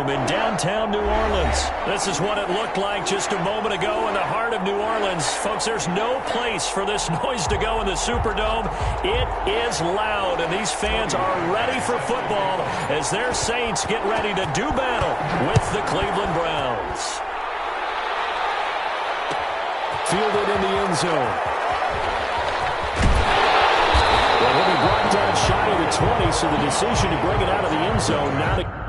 Superdome in downtown New Orleans. This is what it looked like just a moment ago in the heart of New Orleans. Folks, there's no place for this noise to go in the Superdome. It is loud, and these fans are ready for football as their Saints get ready to do battle with the Cleveland Browns. Fielded in the end zone. Well, he'll be brought down shy of the 20, so the decision to bring it out of the end zone now to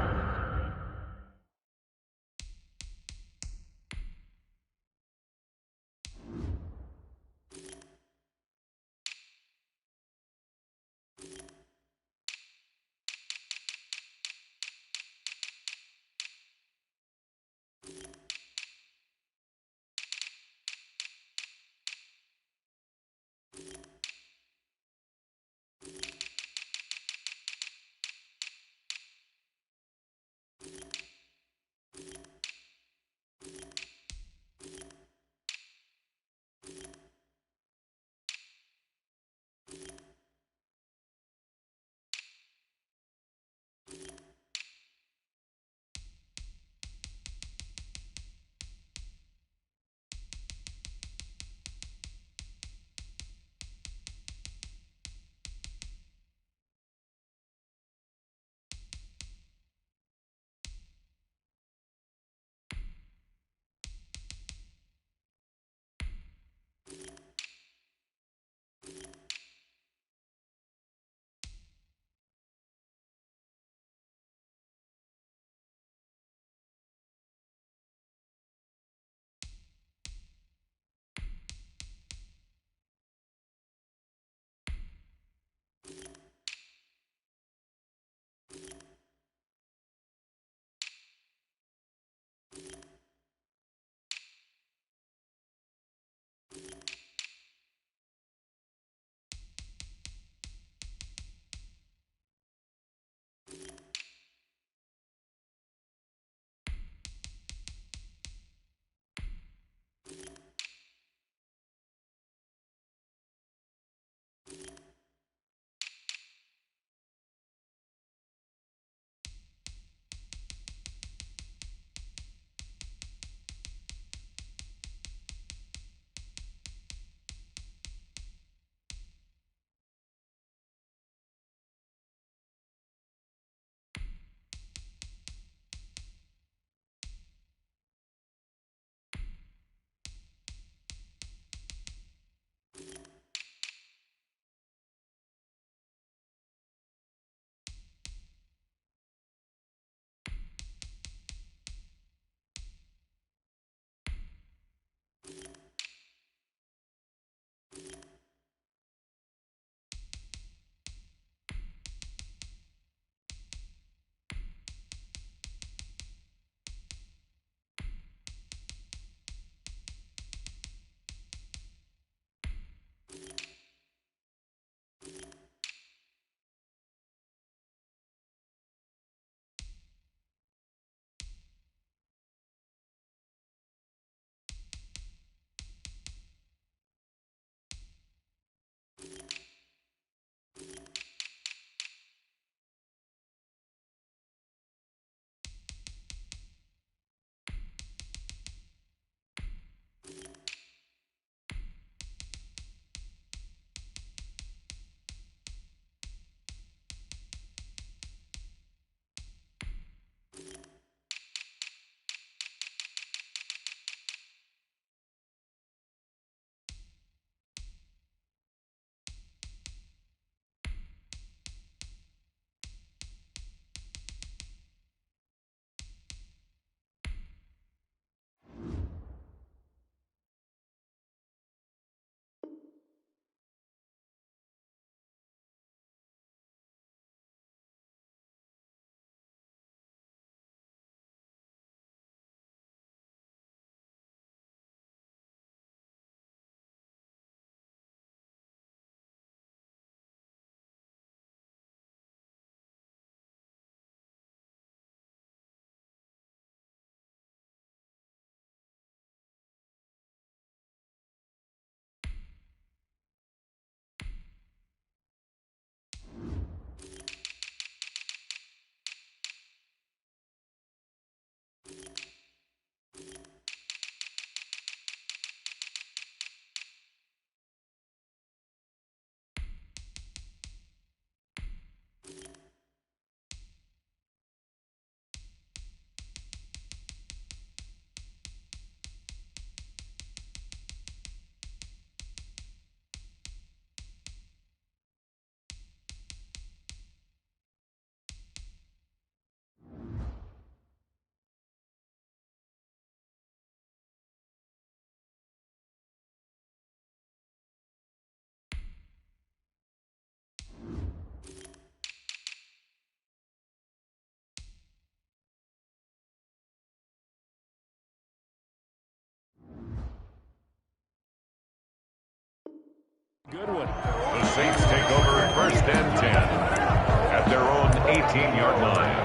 Good one. The Saints take over at 1st and 10 at their own 18-yard line.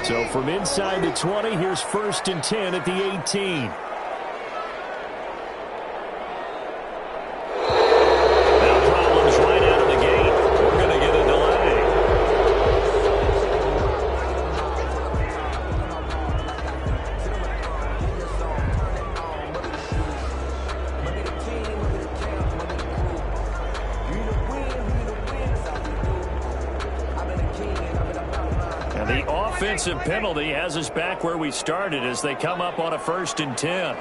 So from inside the 20, here's 1st and 10 at the 18. Now problems right out of the gate. We're going to get a delay. And the offensive penalty has us back where we started as they come up on a 1st and 10.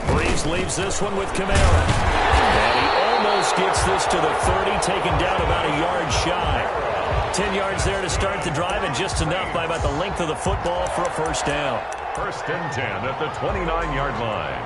Breeze leaves this one with Kamara. And he almost gets this to the 30, taken down about a yard shy. 10 yards there to start the drive, and just enough by about the length of the football for a 1st down. 1st and 10 at the 29-yard line.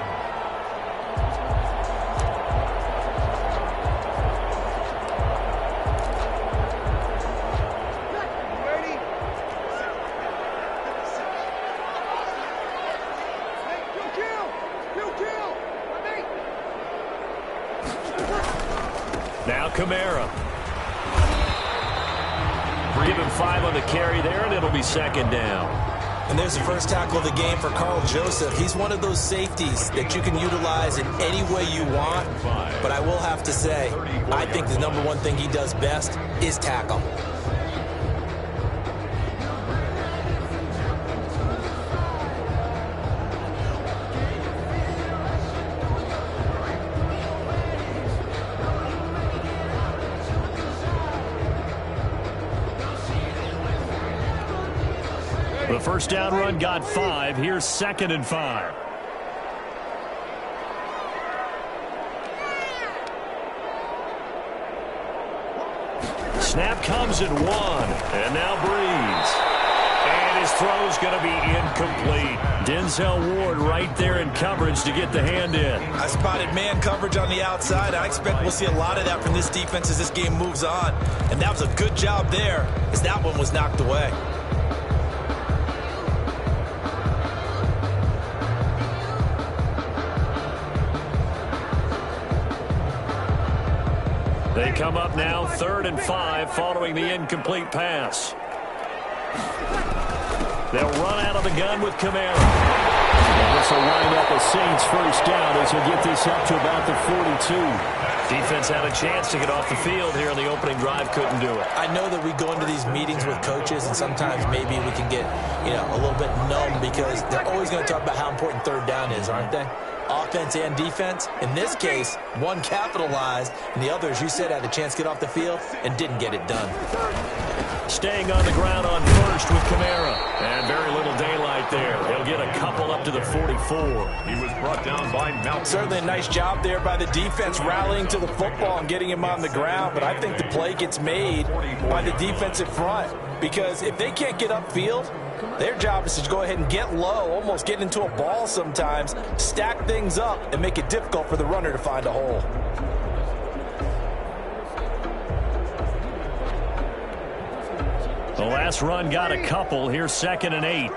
Now Kamara. Give him 5 on the carry there, and it'll be 2nd down. And there's the first tackle of the game for Carl Joseph. He's one of those safeties that you can utilize in any way you want. But I will have to say, I think the number one thing he does best is tackle. The first down run got 5. Here's 2nd and 5. Snap comes at 1. And now Breeze. And his throw's going to be incomplete. Denzel Ward right there in coverage to get the hand in. I spotted man coverage on the outside. I expect we'll see a lot of that from this defense as this game moves on. And that was a good job there as that one was knocked away. They come up now 3rd and 5 following the incomplete pass. They'll run out of the gun with Kamara. And this will wind up a Saints 1st down as he'll get this up to about the 42. Defense had a chance to get off the field here in the opening drive, couldn't do it. I know that we go into these meetings with coaches, and sometimes maybe we can get, a little bit numb because they're always going to talk about how important 3rd down is, aren't they? Offense and defense. In this case, one capitalized, and the other, as you said, had a chance to get off the field and didn't get it done. Staying on the ground on 1st with Kamara. And very little daylight there. He'll get a couple up to the 44. He was brought down by Malcolm. Certainly a nice job there by the defense rallying to the football and getting him on the ground, but I think the play gets made by the defensive front because if they can't get upfield, their job is to go ahead and get low, almost get into a ball sometimes, stack things up, and make it difficult for the runner to find a hole. The last run got a couple. Here's 2nd and 8.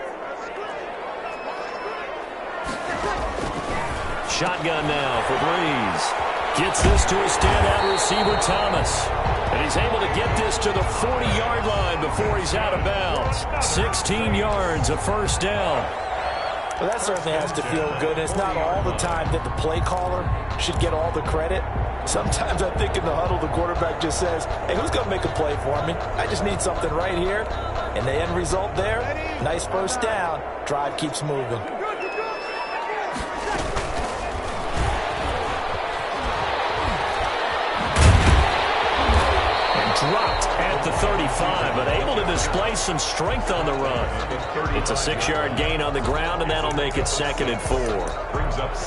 Shotgun now for Breeze. Gets this to a standout receiver, Thomas. And he's able to get this to the 40-yard line before he's out of bounds. 16 yards, a 1st down. Well, that certainly has to feel good. And it's not all the time that the play caller should get all the credit. Sometimes I think in the huddle, the quarterback just says, hey, who's going to make a play for me? I just need something right here. And the end result there, nice first down. Drive keeps moving. Dropped at the 35, but able to display some strength on the run. It's a 6-yard gain on the ground, and that'll make it 2nd and 4.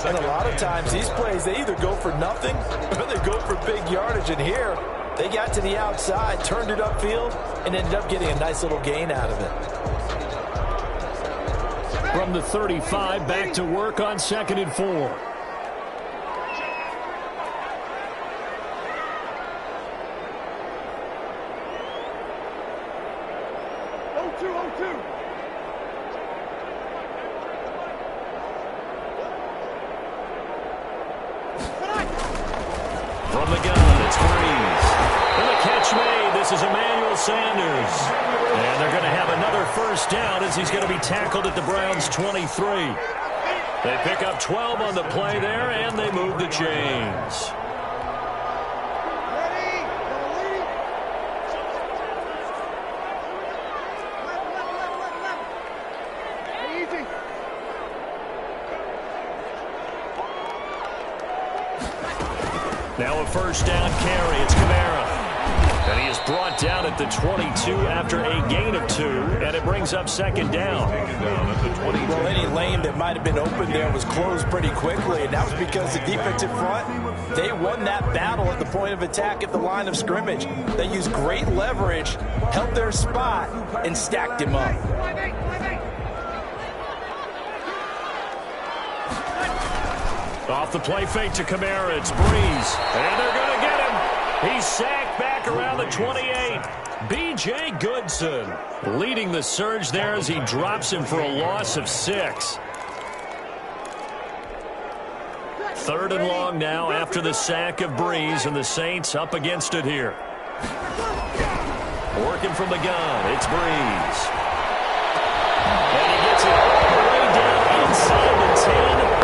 And a lot of times these plays, they either go for nothing or they go for big yardage. And here, they got to the outside, turned it upfield, and ended up getting a nice little gain out of it. From the 35, back to work on 2nd and 4. From the gun, it's Breeze. And the catch made. This is Emmanuel Sanders. And they're going to have another first down as he's going to be tackled at the Browns' 23. They pick up 12 on the play there, and they move the chains. Now a first down carry. It's Kamara. And he is brought down at the 22 after a gain of 2. And it brings up 2nd down. Well, any lane that might have been open there was closed pretty quickly. And that was because the defensive front, they won that battle at the point of attack at the line of scrimmage. They used great leverage, held their spot, and stacked him up. Off the play fake to Kamara, it's Breeze. And they're going to get him. He's sacked back around the 28. B.J. Goodson leading the surge there as he drops him for a loss of 6. 3rd and long now after the sack of Breeze, and the Saints up against it here. Working from the gun, it's Breeze. And he gets it all the way down inside the 10.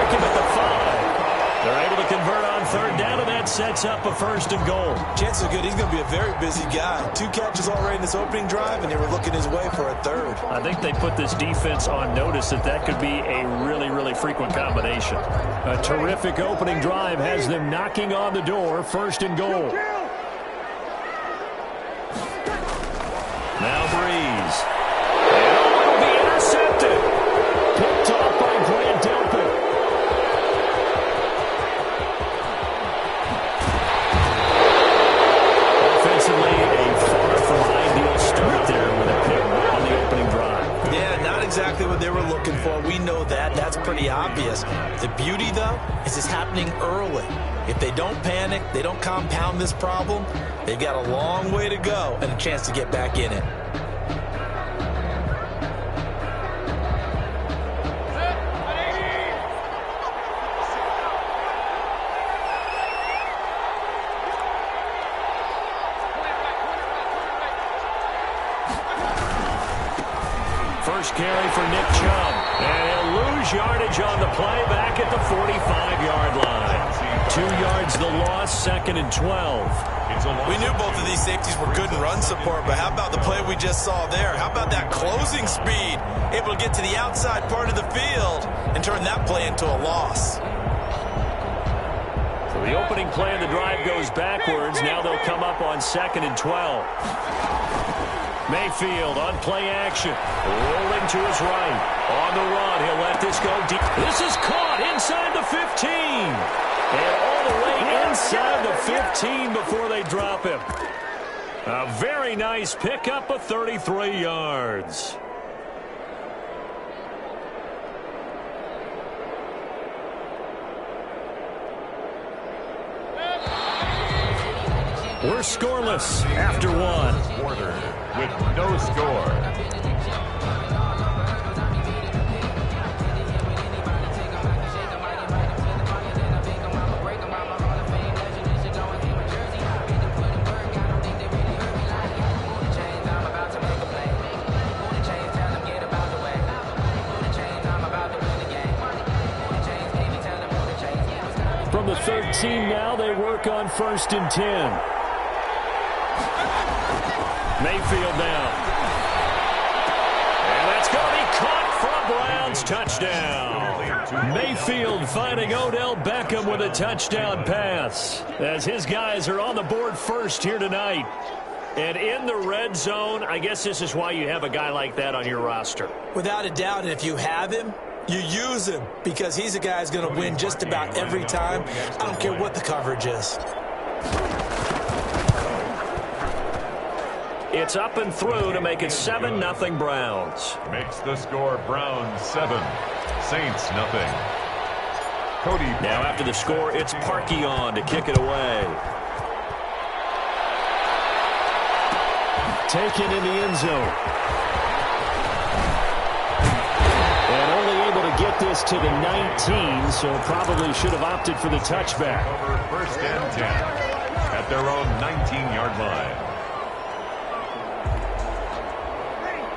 Him at the 5. They're able to convert on 3rd down, and that sets up a 1st and goal. Chances are good he's going to be a very busy guy. 2 catches already in this opening drive, and they were looking his way for a 3rd. I think they put this defense on notice that could be a really, really frequent combination. A terrific opening drive has them knocking on the door. 1st and goal. Now Breeze. And it'll be intercepted. Picked off by Grant Delpit. Offensively, a far from ideal start there with a pick on the opening drive. Yeah, not exactly what they were looking for. We know that. That's pretty obvious. The beauty, though, is it's happening early. If they don't panic, they don't compound this problem, they've got a long way to go and a chance to get back in it. First carry for Nick Chubb. And he'll lose yardage on the play back at the 45-yard line. 2 yards the loss, 2nd and 12. We knew both of these safeties were good in run support, but how about the play we just saw there? How about that closing speed? Able to get to the outside part of the field and turn that play into a loss. So the opening play of the drive goes backwards. Now they'll come up on 2nd and 12. Mayfield on play action. Rolling to his right. On the run. He'll let this go deep. This is caught inside the 15. And all the way inside the 15 before they drop him. A very nice pickup of 33 yards. We're scoreless after 1. Quarter with no score. the 13 now. They work on 1st and 10. Mayfield down. And that's going to be caught for a Browns touchdown. Mayfield finding Odell Beckham with a touchdown pass as his guys are on the board first here tonight. And in the red zone, I guess this is why you have a guy like that on your roster. Without a doubt, and if you have him, you use him because he's a guy who's going to win just about every time. I don't care what the coverage is. It's up and through to make it 7-0 Browns. Makes the score Browns 7, Saints nothing. Cody. Now after the score, it's Parkey on to kick it away. Taken in the end zone. And only able to get this to the 19, so probably should have opted for the touchback. Over 1st and 10 at their own 19-yard line.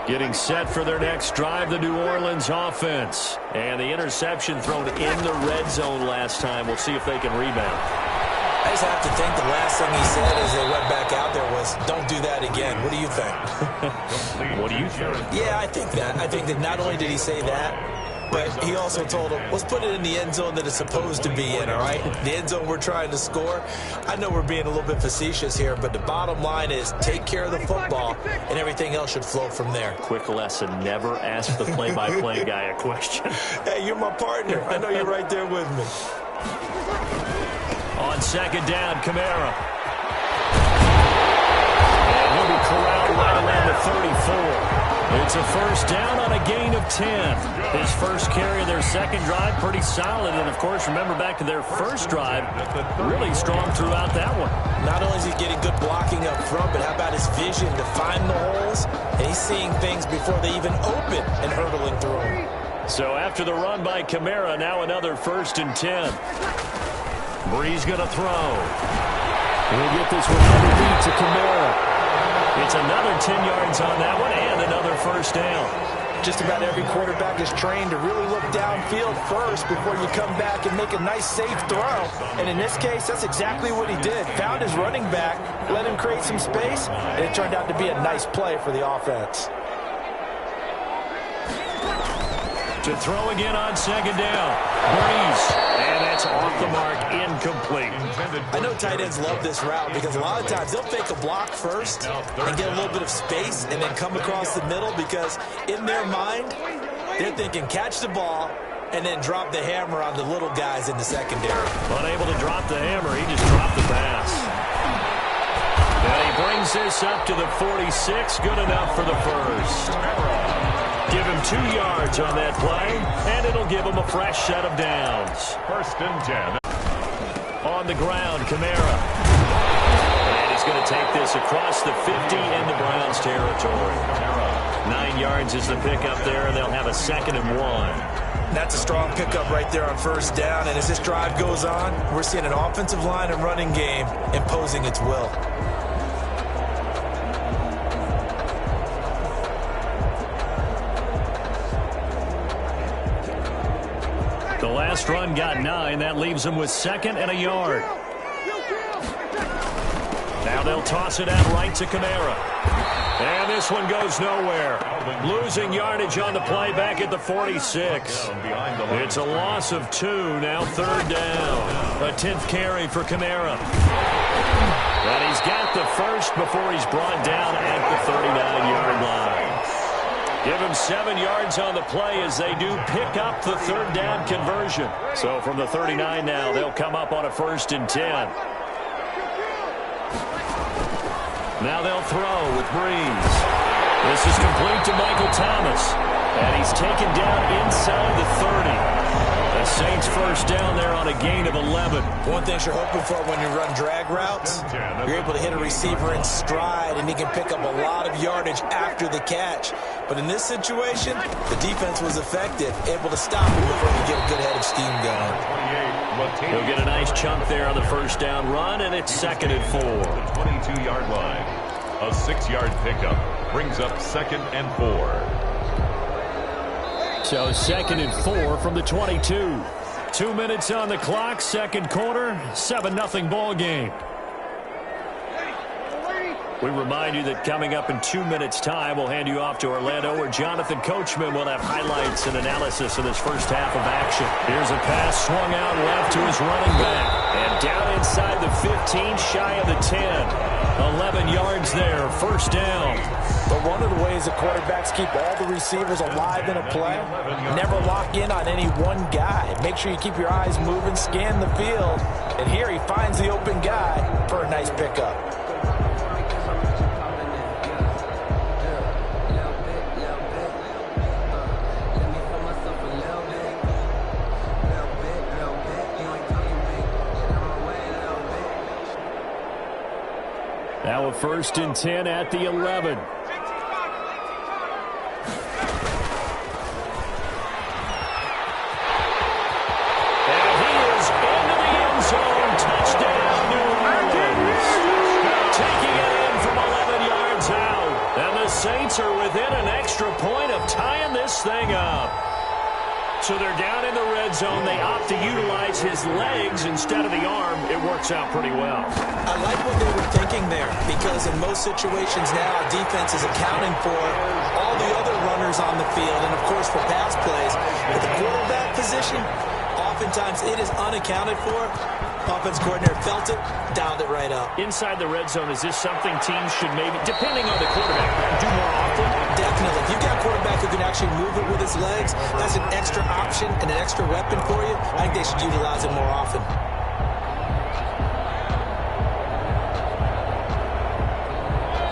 Getting set for their next drive, the New Orleans offense. And the interception thrown in the red zone last time. We'll see if they can rebound. I just have to think the last thing he said as they went back out there was, don't do that again. What do you think? What do you think? Yeah, I think that. I think that not only did he say that, but he also told him, let's put it in the end zone that it's supposed to be in, all right? The end zone we're trying to score. I know we're being a little bit facetious here, but the bottom line is take care of the football, and everything else should flow from there. Quick lesson, never ask the play-by-play guy a question. Hey, you're my partner. I know you're right there with me. On 2nd down, Kamara. And he'll be corralled right around the 34. It's a 1st down on a gain of 10. His first carry of their second drive, pretty solid. And, of course, remember back to their first drive, really strong throughout that one. Not only is he getting good blocking up front, but how about his vision to find the holes? And he's seeing things before they even open and hurdling through them. So after the run by Kamara, now another 1st and 10. Breeze going to throw. He'll get this one underneath to Kamara. It's another 10 yards on that one and another 1st down. Just about every quarterback is trained to really look downfield first before you come back and make a nice, safe throw. And in this case, that's exactly what he did. Found his running back, let him create some space, and it turned out to be a nice play for the offense. To throw again on 2nd down. Breeze. And that's off the mark, incomplete. I know tight ends love this route because a lot of times they'll fake a block first and get a little bit of space and then come across the middle because in their mind, they're thinking catch the ball and then drop the hammer on the little guys in the secondary. Unable to drop the hammer, he just dropped the pass. And he brings this up to the 46, good enough for the 1st. Give him 2 yards on that play, and it'll give him a fresh set of downs. 1st and 10. On the ground, Kamara. And he's going to take this across the 50 into Browns territory. 9 yards is the pickup there, and they'll have a 2nd and 1. That's a strong pickup right there on 1st down, and as this drive goes on, we're seeing an offensive line and running game imposing its will. The last run got 9. That leaves them with 2nd and a yard. Now they'll toss it out right to Kamara. And this one goes nowhere. Losing yardage on the play back at the 46. It's a loss of 2. Now 3rd down. A 10th carry for Kamara. And he's got the 1st before he's brought down at the 39-yard line. Give him 7 yards on the play as they do pick up the 3rd down conversion. So from the 39 now, they'll come up on a 1st and 10. Now they'll throw with Breeze. This is complete to Michael Thomas. And he's taken down inside the 30. The Saints 1st down there on a gain of 11. One thing you're hoping for when you run drag routes, you're able to hit a receiver in stride, and he can pick up a lot of yardage after the catch. But in this situation, the defense was effective, able to stop him before he get a good head of steam going. He'll get a nice chunk there on the 1st down run, and it's 2nd and 4. 22-yard line. A 6-yard pickup brings up 2nd and 4. So 2nd and 4 from the 22. 2 minutes on the clock, second quarter, 7-0 ball game. We remind you that coming up in 2 minutes' time, we'll hand you off to Orlando, where Jonathan Coachman will have highlights and analysis of this first half of action. Here's a pass swung out left to his running back. And down inside the 15, shy of the 10. 11 yards there, first down. But one of the ways the quarterbacks keep all the receivers alive in a play, never lock in on any one guy. Make sure you keep your eyes moving, scan the field. And here he finds the open guy for a nice pickup. Now a 1st and 10 at the 11. And he is into the end zone. Touchdown, New Orleans. Taking it in from 11 yards out. And the Saints are within an extra point of tying this thing up. So they're down in the red zone. They opt to utilize his legs instead of the arm. It works out pretty well. I like what they were thinking there, because in most situations now, defense is accounting for all the other runners on the field and, of course, for pass plays. But the quarterback position, oftentimes it is unaccounted for. Offense coordinator felt it, dialed it right up. Inside the red zone, is this something teams should maybe, depending on the quarterback, do more often? Definitely. If you've got a quarterback who can actually move it with his legs, that's an extra option and an extra weapon for you. I think they should utilize it more often.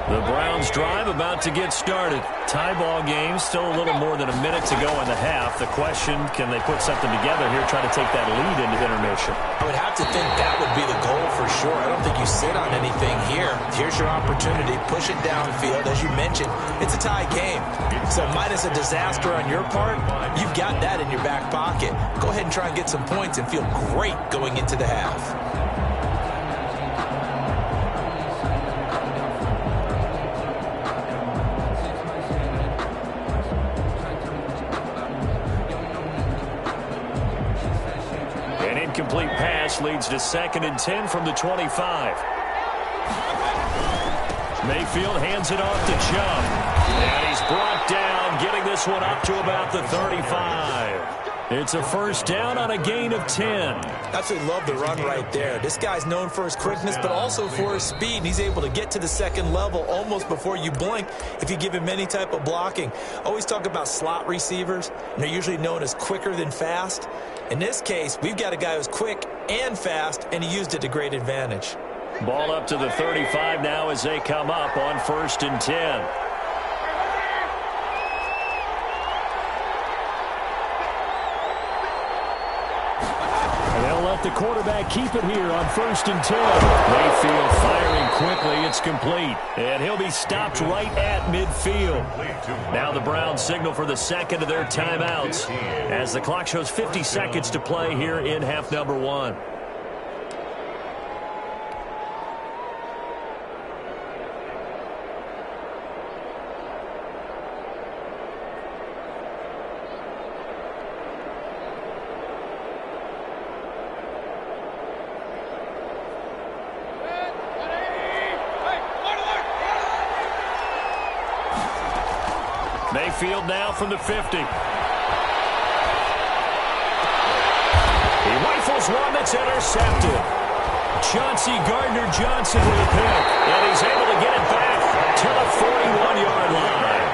The Browns drive about to get started. Tie ball game, still a little more than a minute to go in the half. The question, can they put something together here, try to take that lead into intermission? I would have to think that would be the goal for sure. I don't think you sit on anything here. Here's your opportunity. Push it downfield. As you mentioned, it's a tie game. So minus a disaster on your part, you've got that in your back pocket. Go ahead and try and get some points and feel great going into the half. Complete pass leads to 2nd and 10 from the 25. Mayfield hands it off to Chubb. And he's brought down, getting this one up to about the 35. It's a first down on a gain of 10. Absolutely love the run right there. This guy's known for his quickness, but also for his speed. And he's able to get to the second level almost before you blink if you give him any type of blocking. Always talk about slot receivers, and they're usually known as quicker than fast. In this case, we've got a guy who's quick and fast, and he used it to great advantage. Ball up to the 35 now as they come up on 1st and 10. The quarterback keep it here on 1st and 10. Mayfield firing quickly. It's complete. And he'll be stopped right at midfield. Now the Browns signal for the second of their timeouts as the clock shows 50 seconds to play here in half number 1. Mayfield now from the 50. He rifles one that's intercepted. Chauncey Gardner-Johnson with a pick. And he's able to get it back to the 41-yard line.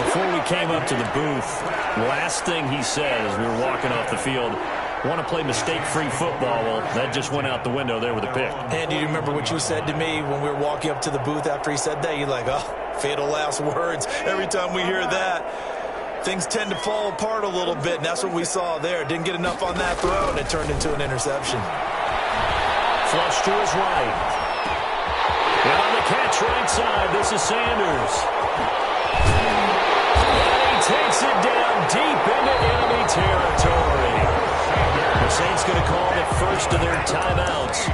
Before we came up to the booth, last thing he said as we were walking off the field, want to play mistake-free football. Well, that just went out the window there with a pick. And do you remember what you said to me when we were walking up to the booth after he said that? You're like, oh, fatal last words. Every time we hear that, things tend to fall apart a little bit, and that's what we saw there. Didn't get enough on that throw, and it turned into an interception. Flush to his right. And on the catch right side, this is Sanders. And he takes it down deep into enemy territory. The Saints going to call the first of their timeouts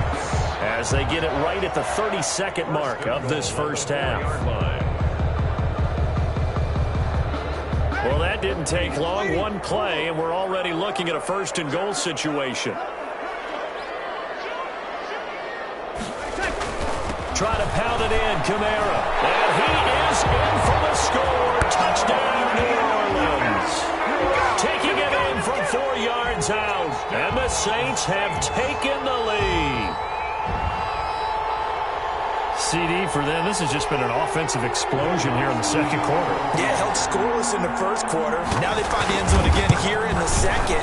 as they get it right at the 32nd mark of this first half. Well, that didn't take long. One play, and we're already looking at a first-and-goal situation. Try to pound it in, Kamara. And he is in for the score. Touchdown, New Orleans. Taking it in from 4 yards out. And the Saints have taken the lead. CD for them. This has just been an offensive explosion here in the second quarter. Yeah, held scoreless in the first quarter. Now they find the end zone again here in the second.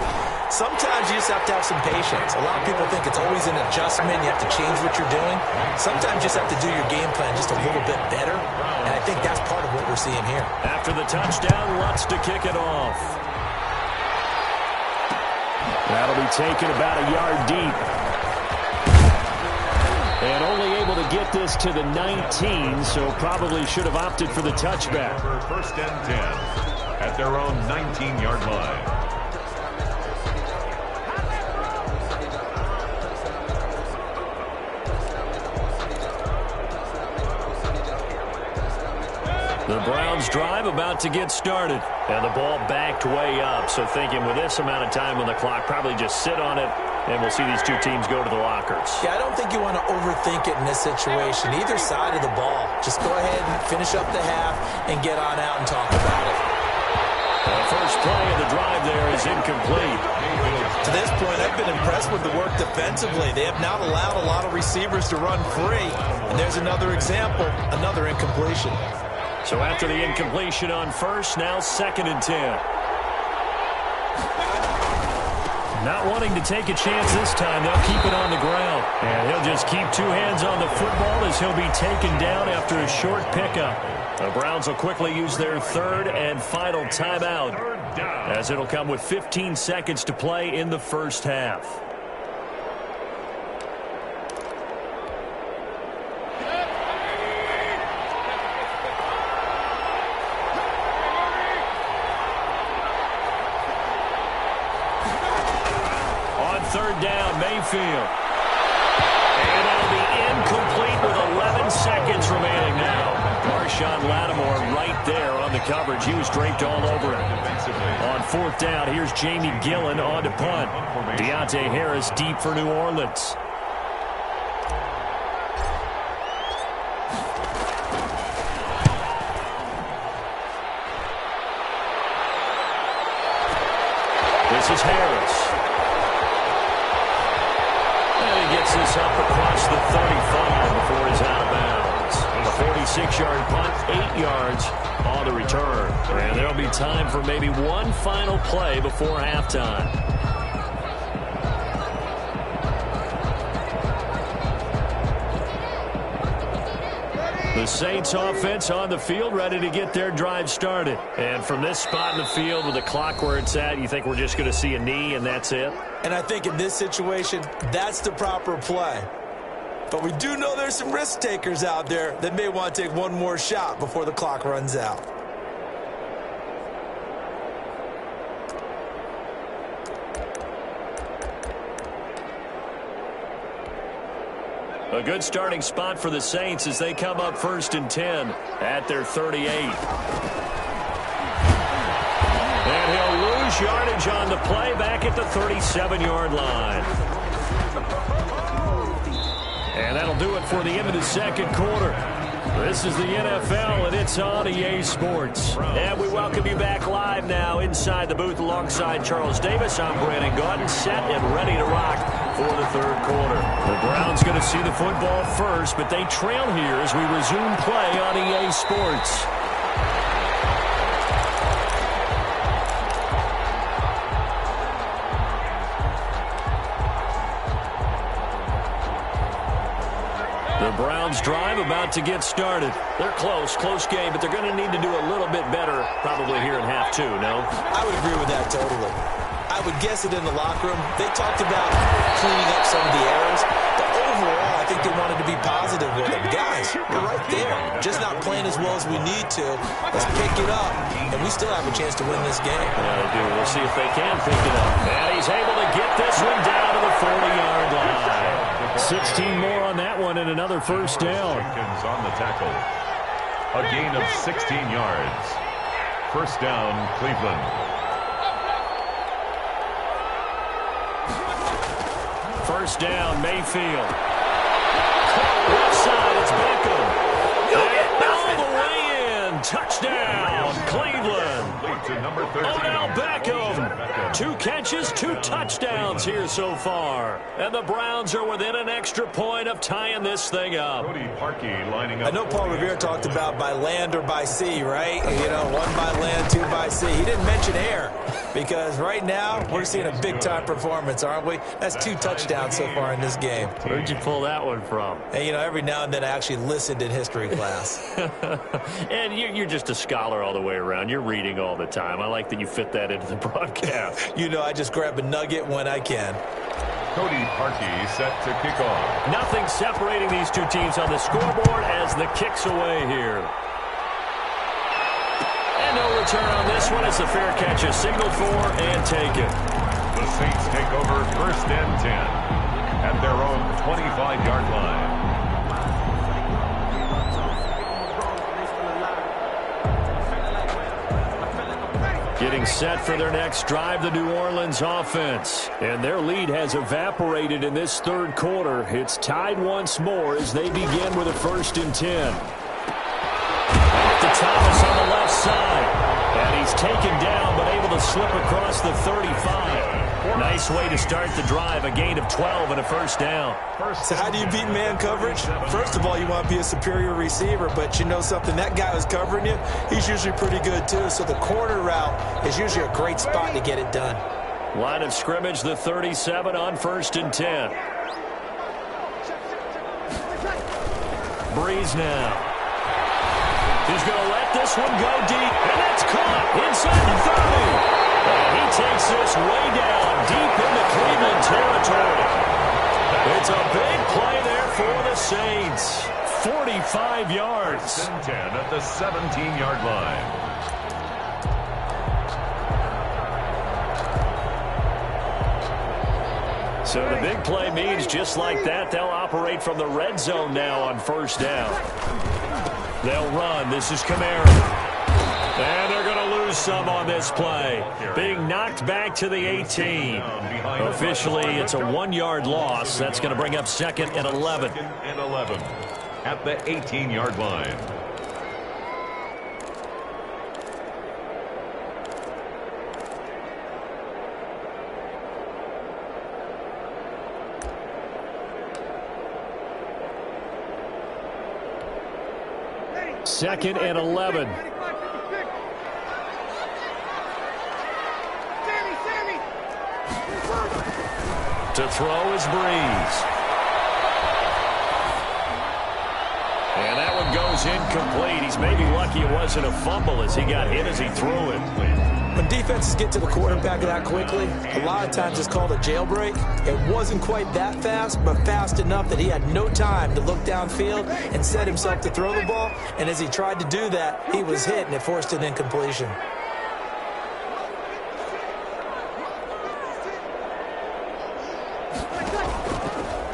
Sometimes you just have to have some patience. A lot of people think it's always an adjustment. You have to change what you're doing. Sometimes you just have to do your game plan just a little bit better. And I think that's part of what we're seeing here. After the touchdown, Lutz to kick it off. That'll be taken about a yard deep. And only able to get this to the 19, so probably should have opted for the touchback. First and 10 at their own 19-yard line. The Browns drive about to get started. And the ball backed way up. So thinking with this amount of time on the clock, probably just sit on it, and we'll see these two teams go to the lockers. Yeah, I don't think you want to overthink it in this situation. Either side of the ball. Just go ahead and finish up the half and get on out and talk about it. The first play of the drive there is incomplete. To this point, I've been impressed with the work defensively. They have not allowed a lot of receivers to run free. And there's another example, another incompletion. So after the incompletion on first, now 2nd and 10. Not wanting to take a chance this time, they'll keep it on the ground. And he'll just keep 2 hands on the football as he'll be taken down after a short pickup. The Browns will quickly use their 3rd and final timeout, as it'll come with 15 seconds to play in the first half. Third down, Mayfield. And it'll be incomplete with 11 seconds remaining now. Marshawn Lattimore right there on the coverage. He was draped all over it. On 4th down, here's Jamie Gillen on to punt. Deontay Harris deep for New Orleans. This is Harris. Gets this up across the 35 before he's out of bounds. A 46-yard punt, 8 yards on the return. And there'll be time for maybe one final play before halftime. The Saints offense on the field, ready to get their drive started. And from this spot in the field with the clock where it's at, you think we're just going to see a knee and that's it? And I think in this situation, that's the proper play. But we do know there's some risk takers out there that may want to take one more shot before the clock runs out. A good starting spot for the Saints as they come up 1st and 10 at their 38. And he'll lose yardage on the play back at the 37-yard line. And that'll do it for the end of the second quarter. This is the NFL, and it's on EA Sports. And we welcome you back live now inside the booth alongside Charles Davis. I'm Brandon Gaudin, set and ready to rock for the 3rd quarter. The Browns going to see the football first, but they trail here as we resume play on EA Sports. The Browns drive about to get started. They're close game, but they're going to need to do a little bit better probably here in half 2, no? I would agree with that totally. I would guess it in the locker room. They talked about cleaning up some of the errors, but overall, I think they wanted to be positive with them. Guys, we're right there. Just not playing as well as we need to. Let's pick it up, and we still have a chance to win this game. Yeah, they do. We'll see if they can pick it up. And he's able to get this one down to the 40-yard line. 16 more on that one and another first down. Jenkins on the tackle. A gain of 16 yards. First down, Cleveland. First down, Mayfield. Left side, it's Beckham. All the way in. Touchdown, Cleveland. Number 13. Odell Beckham. 2 catches, 2 touchdowns here so far. And the Browns are within an extra point of tying this thing up. Cody Parkey lining up. I know Paul Revere talked about by land or by sea, right? You know, 1 by land, 2 by sea. He didn't mention air because right now we're seeing a big-time performance, aren't we? That's 2 touchdowns so far in this game. Where'd you pull that one from? And, you know, every now and then I actually listened in history class. And you're just a scholar all the way around. You're reading all the time. I like that you fit that into the broadcast. You know, I just grab a nugget when I can. Cody Parkey set to kick off. Nothing separating these 2 teams on the scoreboard as the kick's away here. And no return on this one. It's a fair catch, a signal for and take it. The Saints take over first and 10 at their own 25-yard line. Getting set for their next drive, the New Orleans offense. And their lead has evaporated in this 3rd quarter. It's tied once more as they begin with a 1st and 10. Off to Thomas on the left side. And he's taken down but able to slip across the 35. Nice way to start the drive, a gain of 12 and a 1st down. So how do you beat man coverage? First of all, you want to be a superior receiver, but you know something, that guy who's covering you, he's usually pretty good too. So the corner route is usually a great spot to get it done. Line of scrimmage, the 37 on 1st and 10. Breeze now. He's going to let this one go deep, and that's caught inside the 30. And he takes this way down deep into Cleveland territory. It's a big play there for the Saints. 45 yards. 10 at the 17-yard line. So the big play means just like that, they'll operate from the red zone now on 1st down. They'll run. This is Kamara. And they're going to lose some on this play. Being knocked back to the 18. Officially, it's a 1-yard loss. That's going to bring up 2nd and 11. 2nd and 11 at the 18-yard line. Second and 11. To throw is Breeze. And that one goes incomplete. He's maybe lucky it wasn't a fumble as he got hit as he threw it. When defenses get to the quarterback that quickly, a lot of times it's called a jailbreak. It wasn't quite that fast, but fast enough that he had no time to look downfield and set himself to throw the ball. And as he tried to do that, he was hit, and it forced an incompletion.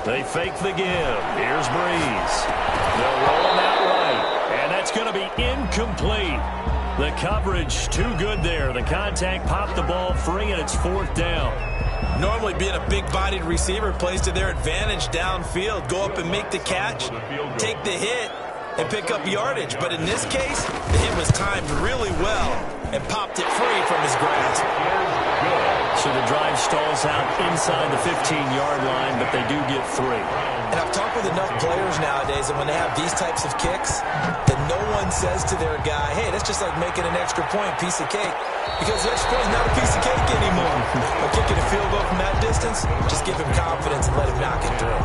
They fake the give. Here's Breeze. They'll roll him out right. And that's going to be incomplete. The coverage too good there. The contact popped the ball free, and it's 4th down. Normally being a big-bodied receiver plays to their advantage downfield. Go up and make the catch, take the hit, and pick up yardage. But in this case, the hit was timed really well and popped it free from his grasp. So the drive stalls out inside the 15-yard line, but they do get 3. And I've talked with enough players nowadays that when they have these types of kicks, that no one says to their guy, hey, that's just like making an extra point, piece of cake. Because the extra point is not a piece of cake anymore. But kicking a field goal from that distance, just give him confidence and let him knock it through.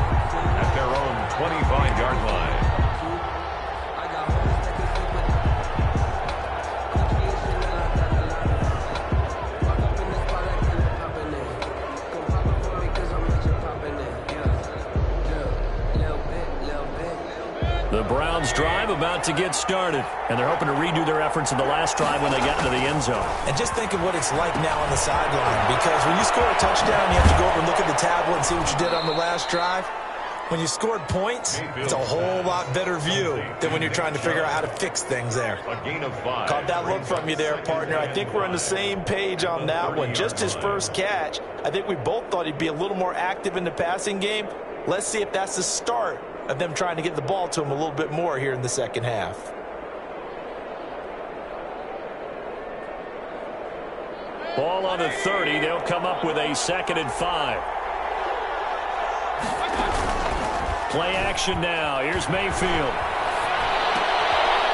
At their own 25-yard line. The Browns drive about to get started, and they're hoping to redo their efforts in the last drive when they got into the end zone. And just think of what it's like now on the sideline, because when you score a touchdown, you have to go over and look at the tablet and see what you did on the last drive. When you scored points, it's a whole lot better view than when you're trying to figure out how to fix things there. A gain of 5. Caught that look from you there, partner. I think we're on the same page on that one. Just his first catch. I think we both thought he'd be a little more active in the passing game. Let's see if that's the start of them trying to get the ball to him a little bit more here in the second half. Ball on the 30. They'll come up with a 2nd and 5. Play action now. Here's Mayfield.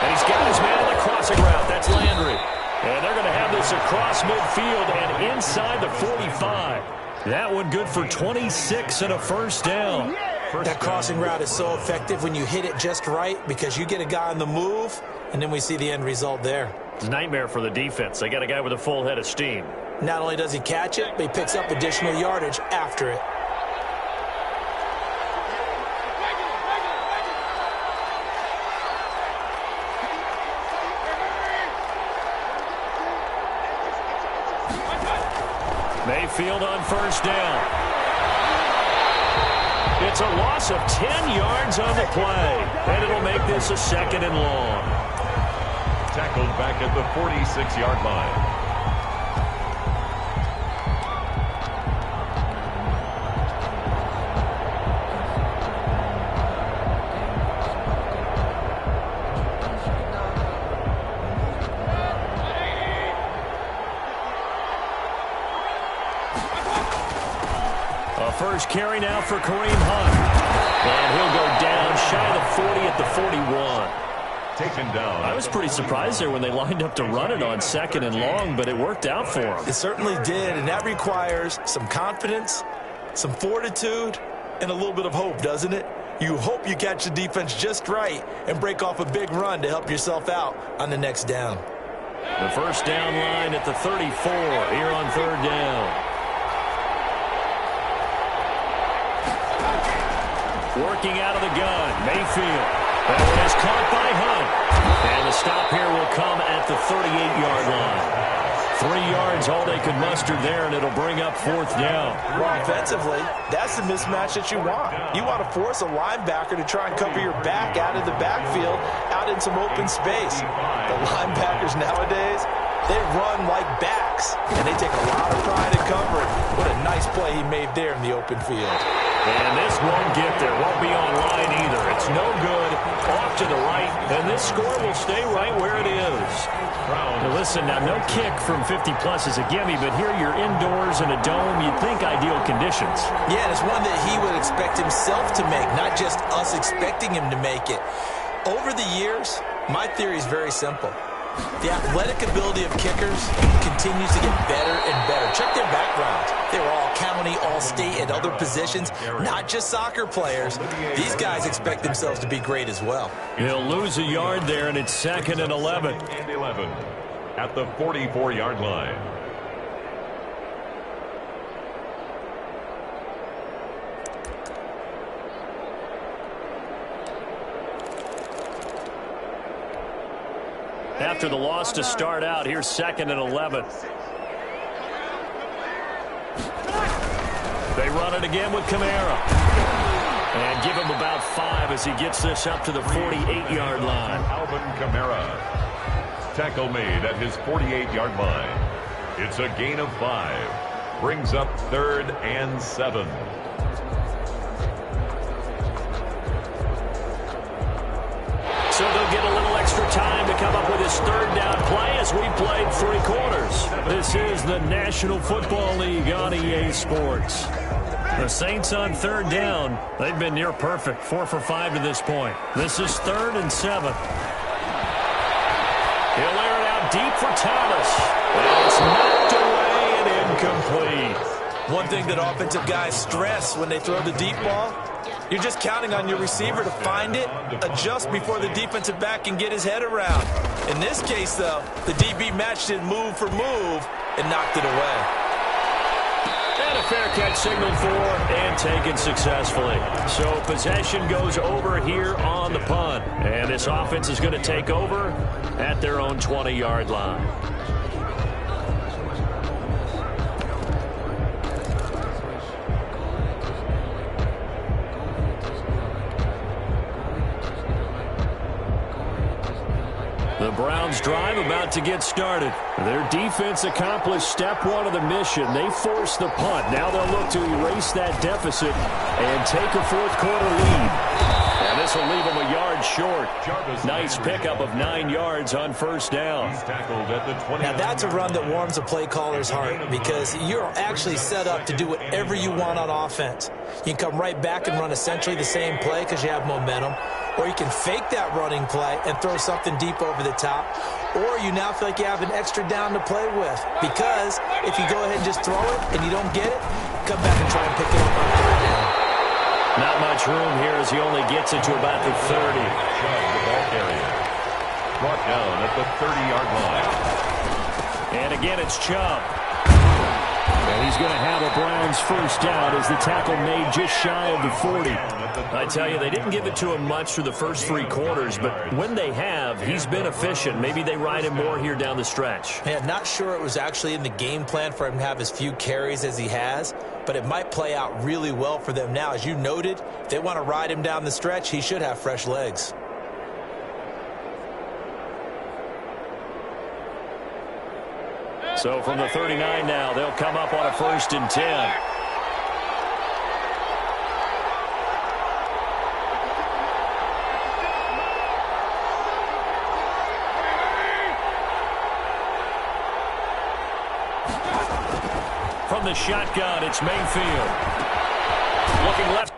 And he's got his man on the crossing route. That's Landry. And they're going to have this across midfield and inside the 45. That one good for 26 and a first down. That crossing route is so effective when you hit it just right because you get a guy on the move, and then we see the end result there. It's a nightmare for the defense. They got a guy with a full head of steam. Not only does he catch it, but he picks up additional yardage after it. Mayfield on first down. It's a loss of 10 yards on the play, and it'll make this a 2nd and long. Tackled back at the 46-yard line. First carry now for Kareem Hunt. And he'll go down shy of the 40 at the 41. Taken down. I was pretty surprised there when they lined up to run it on 2nd and long, but it worked out for him. It certainly did, and that requires some confidence, some fortitude, and a little bit of hope, doesn't it? You hope you catch the defense just right and break off a big run to help yourself out on the next down. The first down line at the 34 here on 3rd down. Working out of the gun, Mayfield. That one is caught by Hunt. And the stop here will come at the 38-yard line. 3 yards, all they could muster there, and it'll bring up 4th down. Well, offensively, that's the mismatch that you want. You want to force a linebacker to try and cover your back out of the backfield, out in some open space. The linebackers nowadays, they run like backs, and they take a lot of pride in covering. What a nice play he made there in the open field. And this won't get there. Won't be on line either. It's no good. Off to the right. And this score will stay right where it is. Now listen, now no kick from 50-plus is a gimme, but here you're indoors in a dome. You'd think ideal conditions. Yeah, and it's one that he would expect himself to make, not just us expecting him to make it. Over the years, my theory is very simple. The athletic ability of kickers continues to get better and better. Check their backgrounds. They were all county, all state, and other positions, not just soccer players. These guys expect themselves to be great as well. He'll lose a yard there, and it's 2nd and 11. And 11 at the 44-yard line. After the loss to start out, here's 2nd and 11. They run it again with Kamara. And give him about 5 as he gets this up to the 48-yard line. Alvin Kamara. Tackle made at his 48-yard line. It's a gain of 5. Brings up 3rd and 7. So they'll get a little extra time to come up with his 3rd down play as we played 3 quarters. This is the National Football League on EA Sports. The Saints on 3rd down. They've been near perfect, 4 for 5 to this point. This is 3rd and 7. He'll air it out deep for Thomas. And it's knocked away and incomplete. One thing that offensive guys stress when they throw the deep ball, you're just counting on your receiver to find it, adjust before the defensive back can get his head around. In this case, though, the DB matched it move for move and knocked it away. And a fair catch signaled for and taken successfully. So possession goes over here on the punt. And this offense is going to take over at their own 20-yard line. Browns drive about to get started. Their defense accomplished step one of the mission. They forced the punt. Now they'll look to erase that deficit and take a fourth-quarter lead. And this will leave them a yard short. Nice pickup of 9 yards on first down. Now that's a run that warms a play caller's heart because you're actually set up to do whatever you want on offense. You can come right back and run essentially the same play because you have momentum, or you can fake that running play and throw something deep over the top, or you now feel like you have an extra down to play with because if you go ahead and just throw it and you don't get it, come back and try and pick it up on third down. Not much room here as he only gets it to about the 30. The ball carrier. Brought down at the 30-yard line. And again, it's Chubb. And he's going to have a Browns first down as the tackle made just shy of the 40. I tell you, they didn't give it to him much through the first 3 quarters, but when they have, he's been efficient. Maybe they ride him more here down the stretch. Yeah, not sure it was actually in the game plan for him to have as few carries as he has, but it might play out really well for them now. As you noted, if they want to ride him down the stretch, he should have fresh legs. So from the 39 now, they'll come up on a 1st and 10. From the shotgun, it's Mayfield. Looking left.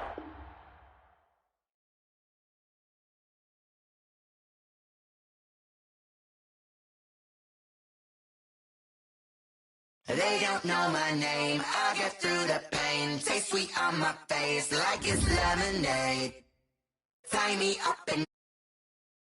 They don't know my name, I get through the pain. Taste sweet on my face like it's lemonade. Tie me up and